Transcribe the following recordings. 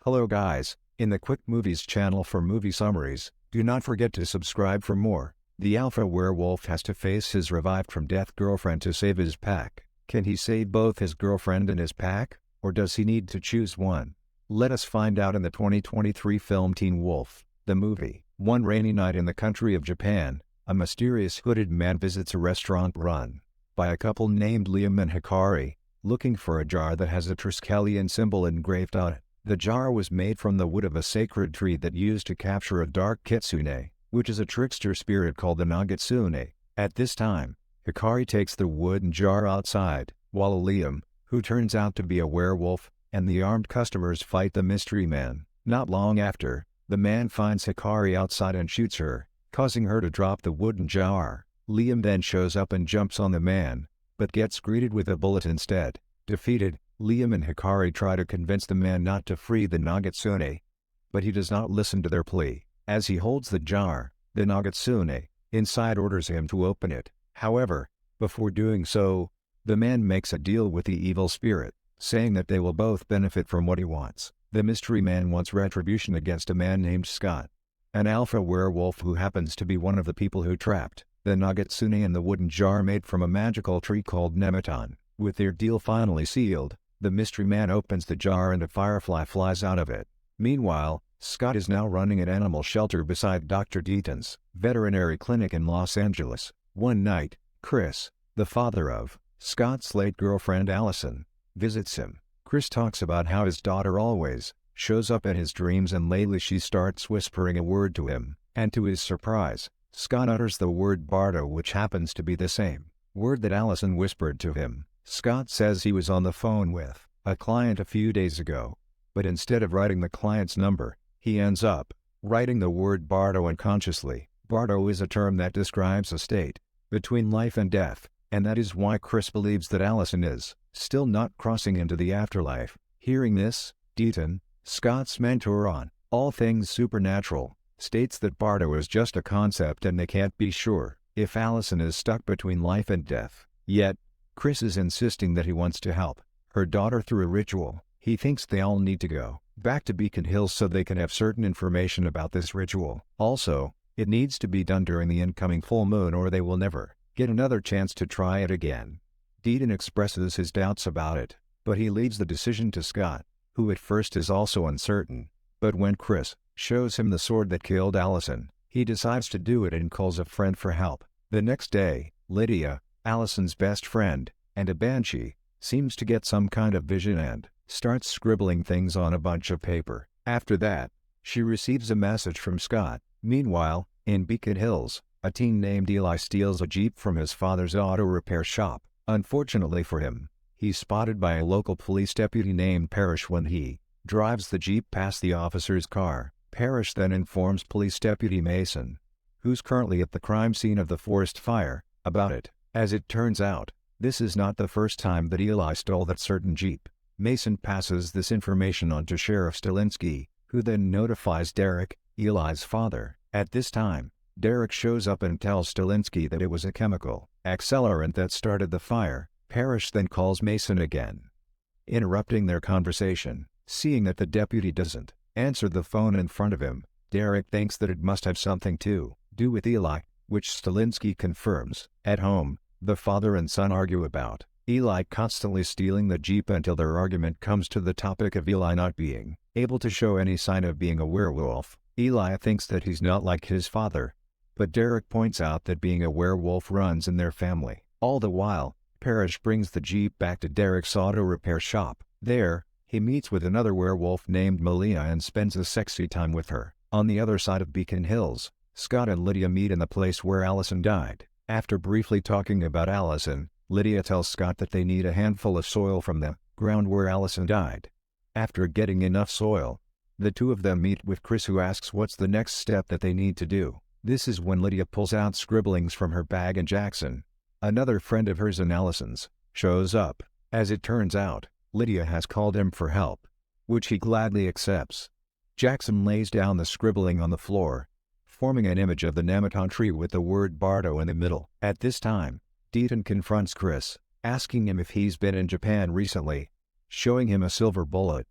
Hello guys, in the Quick Movies channel for movie summaries, do not forget to subscribe for more. The alpha werewolf has to face his revived from death girlfriend to save his pack. Can he save both his girlfriend and his pack, or does he need to choose one? Let us find out in the 2023 film Teen Wolf, the movie. One rainy night in the country of Japan, a mysterious hooded man visits a restaurant run by a couple named Liam and Hikari, looking for a jar that has a Triskelion symbol engraved on it. The jar was made from the wood of a sacred tree that used to capture a dark kitsune, which is a trickster spirit called the Nagatsune. At this time, Hikari takes the wooden jar outside, while Liam, who turns out to be a werewolf, and the armed customers fight the mystery man. Not long after, the man finds Hikari outside and shoots her, causing her to drop the wooden jar. Liam then shows up and jumps on the man, but gets greeted with a bullet instead. Defeated, Liam and Hikari try to convince the man not to free the Nagatsune, but he does not listen to their plea. As he holds the jar, the Nagatsune inside orders him to open it. However, before doing so, the man makes a deal with the evil spirit, saying that they will both benefit from what he wants. The mystery man wants retribution against a man named Scott, an alpha werewolf who happens to be one of the people who trapped the Nagatsune in the wooden jar made from a magical tree called Nematon. With their deal finally sealed, the mystery man opens the jar and a firefly flies out of it. Meanwhile, Scott is now running an animal shelter beside Dr. Deaton's veterinary clinic in Los Angeles. One night, Chris, the father of Scott's late girlfriend Allison, visits him. Chris talks about how his daughter always shows up in his dreams, and lately she starts whispering a word to him, and to his surprise, Scott utters the word Bardo, which happens to be the same word that Allison whispered to him. Scott says he was on the phone with a client a few days ago, but instead of writing the client's number, he ends up writing the word Bardo unconsciously. Bardo is a term that describes a state between life and death, and that is why Chris believes that Allison is still not crossing into the afterlife. Hearing this, Deaton, Scott's mentor on all things supernatural, states that Bardo is just a concept and they can't be sure if Allison is stuck between life and death. Yet, Chris is insisting that he wants to help her daughter through a ritual. He thinks they all need to go back to Beacon Hills so they can have certain information about this ritual. Also, it needs to be done during the incoming full moon or they will never get another chance to try it again. Deaton expresses his doubts about it, but he leaves the decision to Scott, who at first is also uncertain. But when Chris shows him the sword that killed Allison, he decides to do it and calls a friend for help. The next day, Lydia, Allison's best friend, and a banshee, seems to get some kind of vision and starts scribbling things on a bunch of paper. After that, she receives a message from Scott. Meanwhile, in Beacon Hills, a teen named Eli steals a Jeep from his father's auto repair shop. Unfortunately for him, he's spotted by a local police deputy named Parrish when he drives the Jeep past the officer's car. Parrish then informs Police Deputy Mason, who's currently at the crime scene of the forest fire, about it. As it turns out, this is not the first time that Eli stole that certain Jeep. Mason passes this information on to Sheriff Stilinski, who then notifies Derek, Eli's father. At this time, Derek shows up and tells Stilinski that it was a chemical accelerant that started the fire. Parrish then calls Mason again, interrupting their conversation. Seeing that the deputy doesn't answer the phone in front of him, Derek thinks that it must have something to do with Eli, which Stilinski confirms. At home, the father and son argue about Eli constantly stealing the Jeep until their argument comes to the topic of Eli not being able to show any sign of being a werewolf. Eli thinks that he's not like his father, but Derek points out that being a werewolf runs in their family. All the while, Parrish brings the Jeep back to Derek's auto repair shop. There, he meets with another werewolf named Malia and spends a sexy time with her. On the other side of Beacon Hills, Scott and Lydia meet in the place where Allison died. After briefly talking about Allison, Lydia tells Scott that they need a handful of soil from the ground where Allison died. After getting enough soil, the two of them meet with Chris, who asks what's the next step that they need to do. This is when Lydia pulls out scribblings from her bag and Jackson, another friend of hers and Allison's, shows up. As it turns out, Lydia has called him for help, which he gladly accepts. Jackson lays down the scribbling on the floor, forming an image of the Nematon tree with the word Bardo in the middle. At this time, Deaton confronts Chris, asking him if he's been in Japan recently, showing him a silver bullet.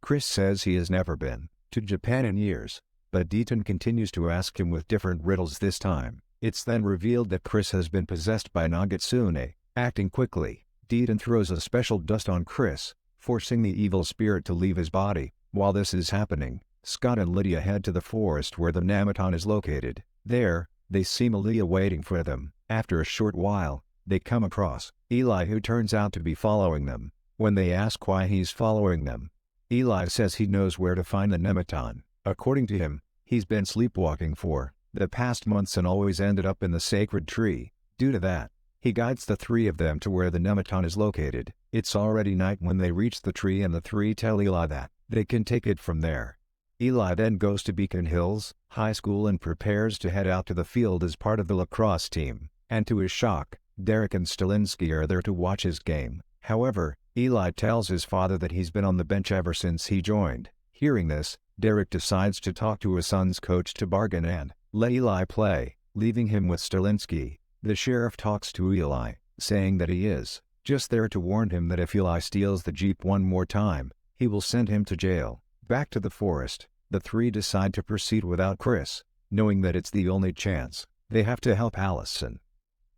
Chris says he has never been to Japan in years, but Deaton continues to ask him with different riddles this time. It's then revealed that Chris has been possessed by Nagatsune. Acting quickly, Deaton throws a special dust on Chris, forcing the evil spirit to leave his body. While this is happening, Scott and Lydia head to the forest where the Nematon is located. There, they see Malia waiting for them. After a short while, they come across Eli, who turns out to be following them. When they ask why he's following them, Eli says he knows where to find the Nematon. According to him, he's been sleepwalking for the past months and always ended up in the sacred tree. Due to that, he guides the three of them to where the Nematon is located. It's already night when they reach the tree, and the three tell Eli that they can take it from there. Eli then goes to Beacon Hills High School and prepares to head out to the field as part of the lacrosse team. And to his shock, Derek and Stilinski are there to watch his game. However, Eli tells his father that he's been on the bench ever since he joined. Hearing this, Derek decides to talk to his son's coach to bargain and let Eli play, leaving him with Stilinski. The sheriff talks to Eli, saying that he is just there to warn him that if Eli steals the Jeep one more time, he will send him to jail. Back to the forest, the three decide to proceed without Chris, knowing that it's the only chance. They have to help Allison.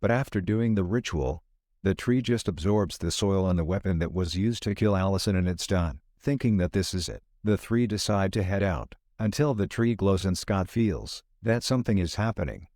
But after doing the ritual, the tree just absorbs the soil and the weapon that was used to kill Allison, and it's done. Thinking that this is it, the three decide to head out, until the tree glows and Scott feels that something is happening.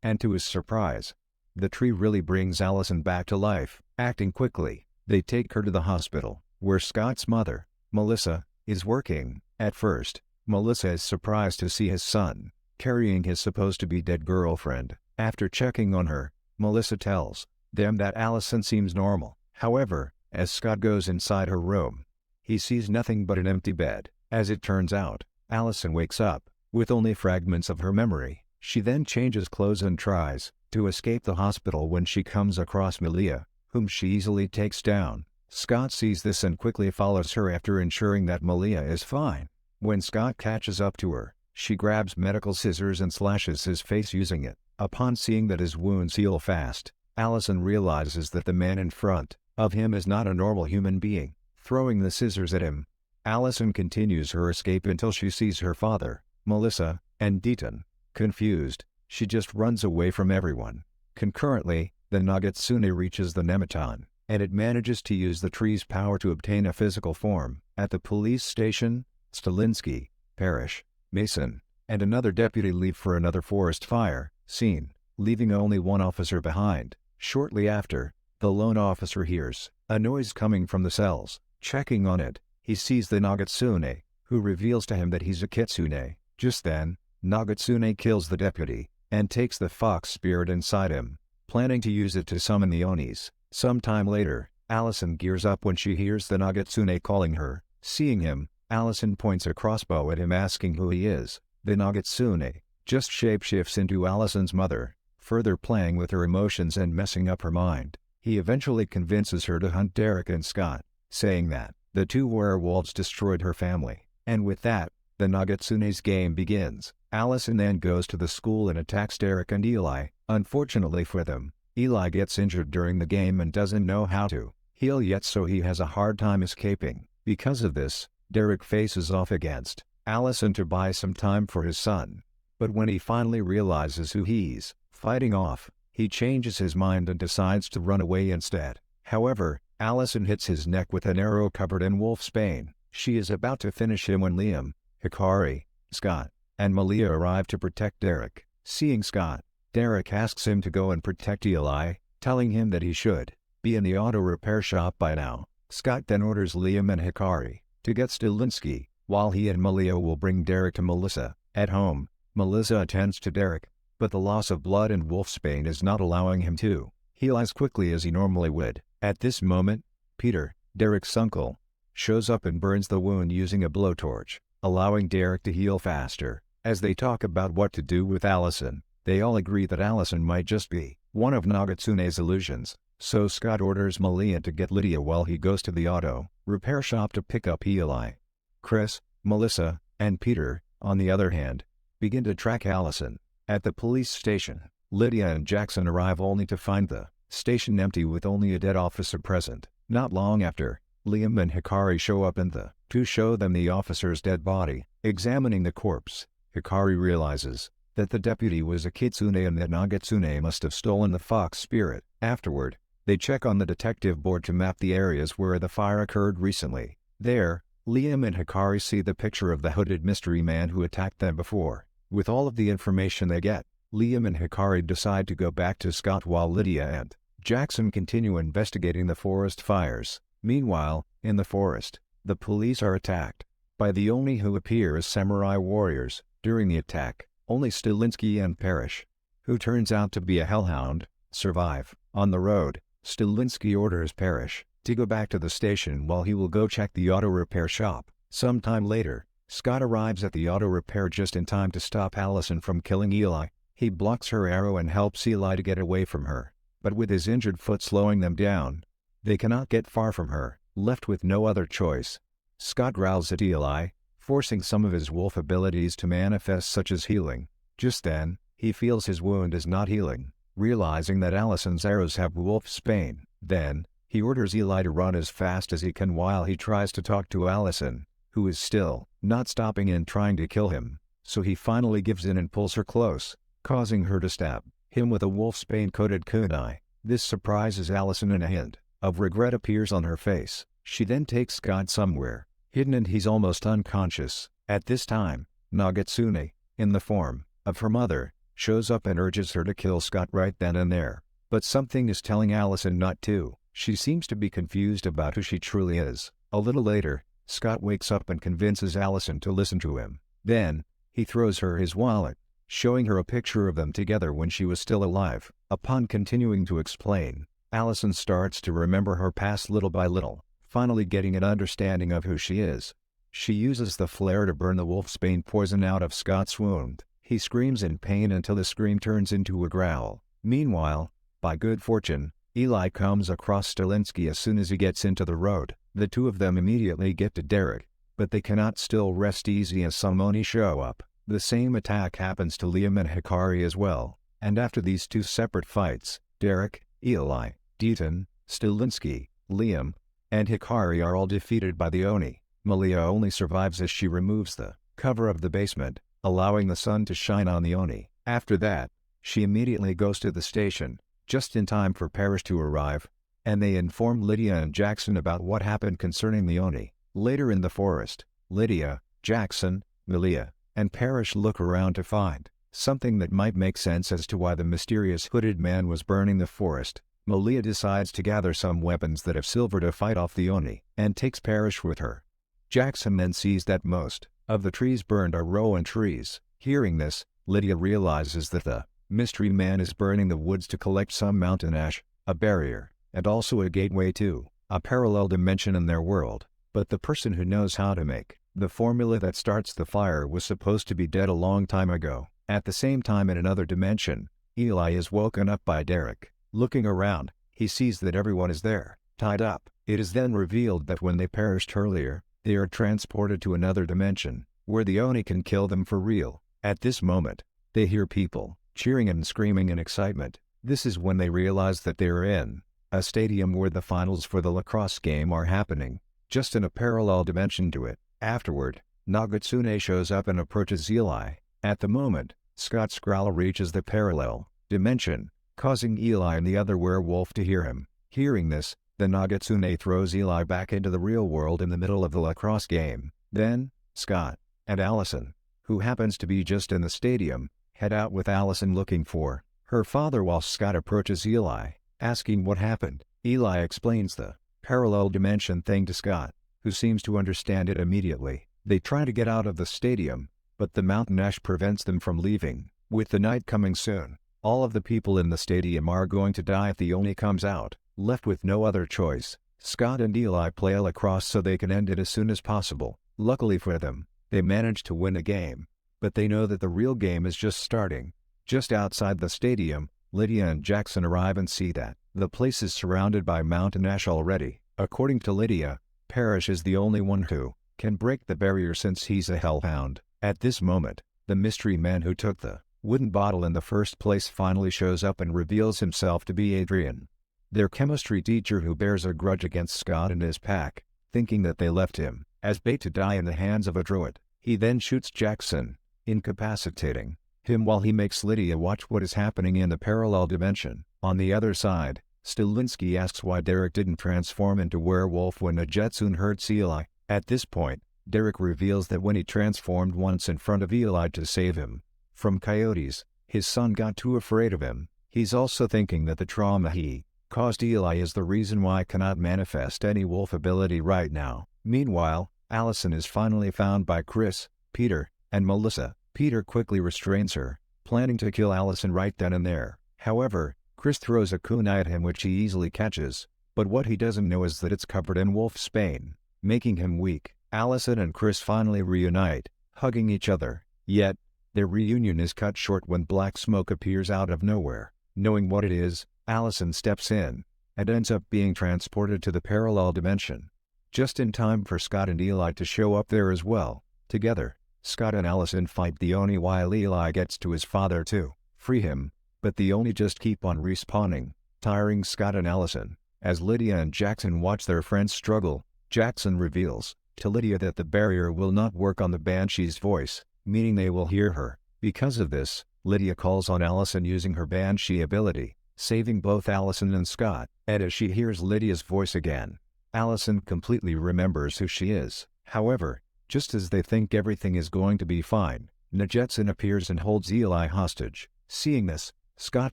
And to his surprise, the tree really brings Allison back to life. Acting quickly, they take her to the hospital, where Scott's mother, Melissa, is working. At first, Melissa is surprised to see his son carrying his supposed-to-be dead girlfriend. After checking on her, Melissa tells them that Allison seems normal. However, as Scott goes inside her room, he sees nothing but an empty bed. As it turns out, Allison wakes up with only fragments of her memory. She then changes clothes and tries to escape the hospital when she comes across Malia, whom she easily takes down. Scott sees this and quickly follows her after ensuring that Malia is fine. When Scott catches up to her, she grabs medical scissors and slashes his face using it. Upon seeing that his wounds heal fast, Allison realizes that the man in front of him is not a normal human being. Throwing the scissors at him, Allison continues her escape until she sees her father, Melissa, and Deaton. Confused, she just runs away from everyone. Concurrently, the Nagatsune reaches the Nematon, and it manages to use the tree's power to obtain a physical form. At the police station, Stilinski, Parrish, Mason, and another deputy leave for another forest fire scene, leaving only one officer behind. Shortly after, the lone officer hears a noise coming from the cells. Checking on it, he sees the Nagatsune, who reveals to him that he's a kitsune. Just then, Nagatsune kills the deputy and takes the fox spirit inside him, planning to use it to summon the Onis. Sometime later, Allison gears up when she hears the Nagatsune calling her. Seeing him, Allison points a crossbow at him asking who he is. The Nagatsune just shapeshifts into Allison's mother, further playing with her emotions and messing up her mind. He eventually convinces her to hunt Derek and Scott, saying that the two werewolves destroyed her family. And with that, the Nagatsune's game begins. Allison then goes to the school and attacks Derek and Eli. Unfortunately for them, Eli gets injured during the game and doesn't know how to heal yet, so he has a hard time escaping. Because of this, Derek faces off against Allison to buy some time for his son. But when he finally realizes who he's fighting off, he changes his mind and decides to run away instead. However, Allison hits his neck with an arrow covered in wolfsbane. She is about to finish him when Liam, Hikari, Scott, and Malia arrive to protect Derek. Seeing Scott, Derek asks him to go and protect Eli, telling him that he should be in the auto repair shop by now. Scott then orders Liam and Hikari to get Stilinski, while he and Malia will bring Derek to Melissa. At home, Melissa attends to Derek, but the loss of blood and wolfsbane is not allowing him to heal as quickly as he normally would. At this moment, Peter, Derek's uncle, shows up and burns the wound using a blowtorch, allowing Derek to heal faster. As they talk about what to do with Allison, they all agree that Allison might just be one of Nagatsune's illusions, so Scott orders Malia to get Lydia while he goes to the auto repair shop to pick up Eli. Chris, Melissa, and Peter, on the other hand, begin to track Allison. At the police station, Lydia and Jackson arrive only to find the station empty with only a dead officer present. Not long after, Liam and Hikari show up in the to show them the officer's dead body. Examining the corpse, Hikari realizes that the deputy was a kitsune and that Nagatsune must have stolen the fox spirit. Afterward, they check on the detective board to map the areas where the fire occurred recently. There, Liam and Hikari see the picture of the hooded mystery man who attacked them before. With all of the information they get, Liam and Hikari decide to go back to Scott while Lydia and Jackson continue investigating the forest fires. Meanwhile, in the forest, the police are attacked by the Oni, who appear as samurai warriors. During the attack, only Stilinski and Parrish, who turns out to be a hellhound, survive. On the road, Stilinski orders Parrish to go back to the station while he will go check the auto repair shop. Sometime later, Scott arrives at the auto repair just in time to stop Allison from killing Eli. He blocks her arrow and helps Eli to get away from her, but with his injured foot slowing them down, they cannot get far from her. Left with no other choice, Scott growls at Eli, forcing some of his wolf abilities to manifest, such as healing. Just then, he feels his wound is not healing, realizing that Allison's arrows have wolf's bane. Then, he orders Eli to run as fast as he can while he tries to talk to Allison, who is still not stopping and trying to kill him. So he finally gives in and pulls her close, causing her to stab him with a wolf's bane-coated kunai. This surprises Allison, and a hint of regret appears on her face. She then takes Scott somewhere hidden and he's almost unconscious. At this time, Nagatsune, in the form of her mother, shows up and urges her to kill Scott right then and there. But something is telling Allison not to. She seems to be confused about who she truly is. A little later, Scott wakes up and convinces Allison to listen to him. Then, he throws her his wallet, showing her a picture of them together when she was still alive. Upon continuing to explain, Allison starts to remember her past little by little, finally getting an understanding of who she is. She uses the flare to burn the wolfsbane poison out of Scott's wound. He screams in pain until the scream turns into a growl. Meanwhile, by good fortune, Eli comes across Stilinski as soon as he gets into the road. The two of them immediately get to Derek, but they cannot still rest easy as some Oni show up. The same attack happens to Liam and Hikari as well, and after these two separate fights, Derek, Eli, Deaton, Stilinski, Liam, and Hikari are all defeated by the Oni. Malia only survives as she removes the cover of the basement, allowing the sun to shine on the Oni. After that, she immediately goes to the station, just in time for Parrish to arrive, and they inform Lydia and Jackson about what happened concerning the Oni. Later in the forest, Lydia, Jackson, Malia, and Parrish look around to find something that might make sense as to why the mysterious hooded man was burning the forest. Malia decides to gather some weapons that have silver to fight off the Oni, and takes Parrish with her. Jackson then sees that most of the trees burned are Rowan trees. Hearing this, Lydia realizes that the mystery man is burning the woods to collect some mountain ash, a barrier, and also a gateway to a parallel dimension in their world. But the person who knows how to make the formula that starts the fire was supposed to be dead a long time ago. At the same time, in another dimension, Eli is woken up by Derek. Looking around, he sees that everyone is there, tied up. It is then revealed that when they perished earlier, they are transported to another dimension, where the Oni can kill them for real. At this moment, they hear people cheering and screaming in excitement. This is when they realize that they are in a stadium where the finals for the lacrosse game are happening, just in a parallel dimension to it. Afterward, Nagatsune shows up and approaches Eli. At the moment, Scott's growl reaches the parallel dimension, causing Eli and the other werewolf to hear him. Hearing this, the Nagatsune throws Eli back into the real world in the middle of the lacrosse game. Then, Scott and Allison, who happens to be just in the stadium, head out with Allison looking for her father while Scott approaches Eli, asking what happened. Eli explains the parallel dimension thing to Scott, who seems to understand it immediately. They try to get out of the stadium, but the mountain ash prevents them from leaving. With the night coming soon, all of the people in the stadium are going to die if the Oni comes out. Left with no other choice, Scott and Eli play lacrosse so they can end it as soon as possible. Luckily for them, they manage to win a game, but they know that the real game is just starting. Just outside the stadium, Lydia and Jackson arrive and see that the place is surrounded by mountain ash already. According to Lydia, Parrish is the only one who can break the barrier since he's a hellhound. At this moment, the mystery man who took the wooden bottle in the first place finally shows up and reveals himself to be Adrian, their chemistry teacher who bears a grudge against Scott and his pack, thinking that they left him as bait to die in the hands of a druid. He then shoots Jackson, incapacitating him while he makes Lydia watch what is happening in the parallel dimension. On the other side, Stilinski asks why Derek didn't transform into werewolf when Nagetsun hurts Eli. At this point, Derek reveals that when he transformed once in front of Eli to save him from coyotes, his son got too afraid of him. He's also thinking that the trauma he caused Eli is the reason why I cannot manifest any wolf ability right now. Meanwhile, Allison is finally found by Chris, Peter, and Melissa. Peter quickly restrains her, planning to kill Allison right then and there. However, Chris throws a kunai at him which he easily catches, but what he doesn't know is that it's covered in wolf's bane, making him weak. Allison and Chris finally reunite, hugging each other, yet, their reunion is cut short when black smoke appears out of nowhere. Knowing what it is, Allison steps in, and ends up being transported to the parallel dimension, just in time for Scott and Eli to show up there as well. Together, Scott and Allison fight the Oni while Eli gets to his father to free him, but the Oni just keep on respawning, tiring Scott and Allison. As Lydia and Jackson watch their friends struggle, Jackson reveals to Lydia that the barrier will not work on the Banshee's voice, meaning they will hear her. Because of this, Lydia calls on Allison using her Banshee ability, saving both Allison and Scott. And as she hears Lydia's voice again, Allison completely remembers who she is. However, just as they think everything is going to be fine, Nagetsun appears and holds Eli hostage. Seeing this, Scott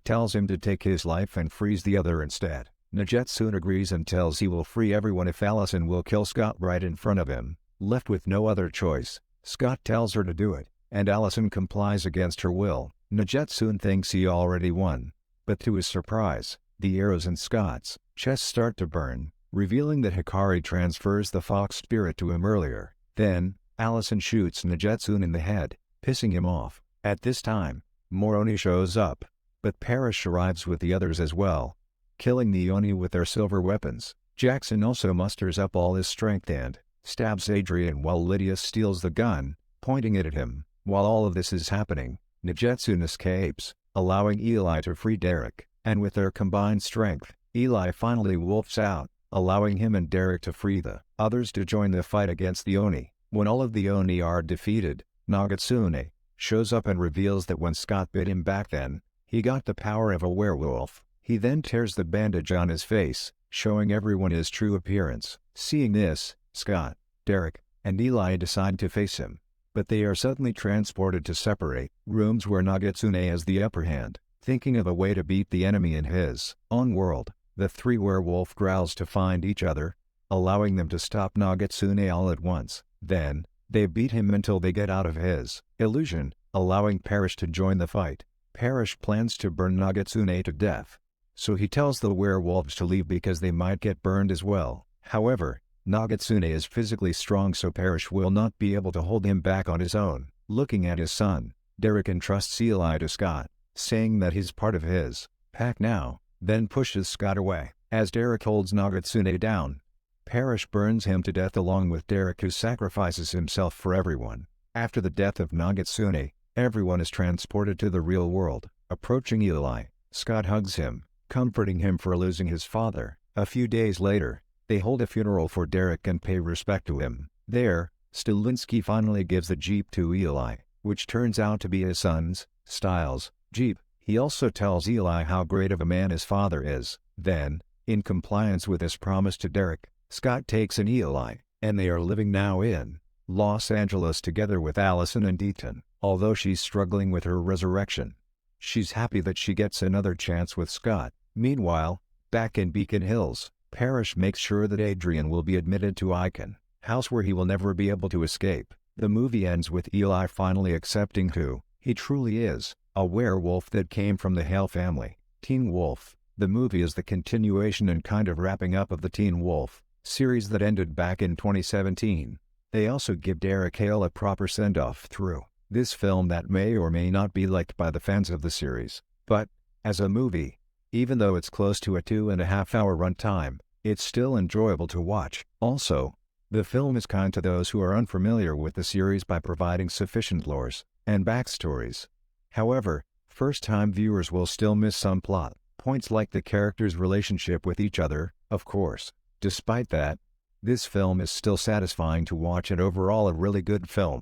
tells him to take his life and freeze the other instead. Nagetsun agrees and tells he will free everyone if Allison will kill Scott right in front of him. Left with no other choice, Scott tells her to do it, and Allison complies against her will. Nagetsun thinks he already won, but to his surprise, the arrows in Scott's chest start to burn, revealing that Hikari transfers the fox spirit to him earlier. Then, Allison shoots Nagetsun in the head, pissing him off. At this time, more Oni shows up, but Parrish arrives with the others as well, killing the Oni with their silver weapons. Jackson also musters up all his strength and stabs Adrian while Lydia steals the gun, pointing it at him. While all of this is happening, Nagetsun escapes, allowing Eli to free Derek, and with their combined strength, Eli finally wolfs out, allowing him and Derek to free the others to join the fight against the Oni. When all of the Oni are defeated, Nagetsun shows up and reveals that when Scott bit him back then, he got the power of a werewolf. He then tears the bandage on his face, showing everyone his true appearance. Seeing this, Scott, Derek, and Eli decide to face him, but they are suddenly transported to separate rooms where Nagetsun has the upper hand. Thinking of a way to beat the enemy in his own world, the three werewolf growls to find each other, allowing them to stop Nagetsun all at once. Then, they beat him until they get out of his illusion, allowing Parrish to join the fight. Parrish plans to burn Nagetsun to death, so he tells the werewolves to leave because they might get burned as well. However, Nagetsun is physically strong, so Parrish will not be able to hold him back on his own. Looking at his son, Derek entrusts Eli to Scott, saying that he's part of his pack now, then pushes Scott away. As Derek holds Nagetsun down, Parrish burns him to death along with Derek, who sacrifices himself for everyone. After the death of Nagetsun, everyone is transported to the real world. Approaching Eli, Scott hugs him, comforting him for losing his father. A few days later, they hold a funeral for Derek and pay respect to him. There, Stilinski finally gives the Jeep to Eli, which turns out to be his son's, Styles' Jeep. He also tells Eli how great of a man his father is. Then, in compliance with his promise to Derek, Scott takes in Eli, and they are living now in Los Angeles together with Allison and Ethan. Although she's struggling with her resurrection, she's happy that she gets another chance with Scott. Meanwhile, back in Beacon Hills, Parrish makes sure that Adrian will be admitted to Icon House where he will never be able to escape. The movie ends with Eli finally accepting who he truly is, a werewolf that came from the Hale family. Teen Wolf. The movie is the continuation and kind of wrapping up of the Teen Wolf series that ended back in 2017. They also give Derek Hale a proper send-off through this film that may or may not be liked by the fans of the series. But, as a movie, even though it's close to a 2.5-hour runtime, it's still enjoyable to watch. Also, the film is kind to those who are unfamiliar with the series by providing sufficient lores and backstories. However, first-time viewers will still miss some plot points like the characters' relationship with each other, of course. Despite that, This film is still satisfying to watch and overall a really good film.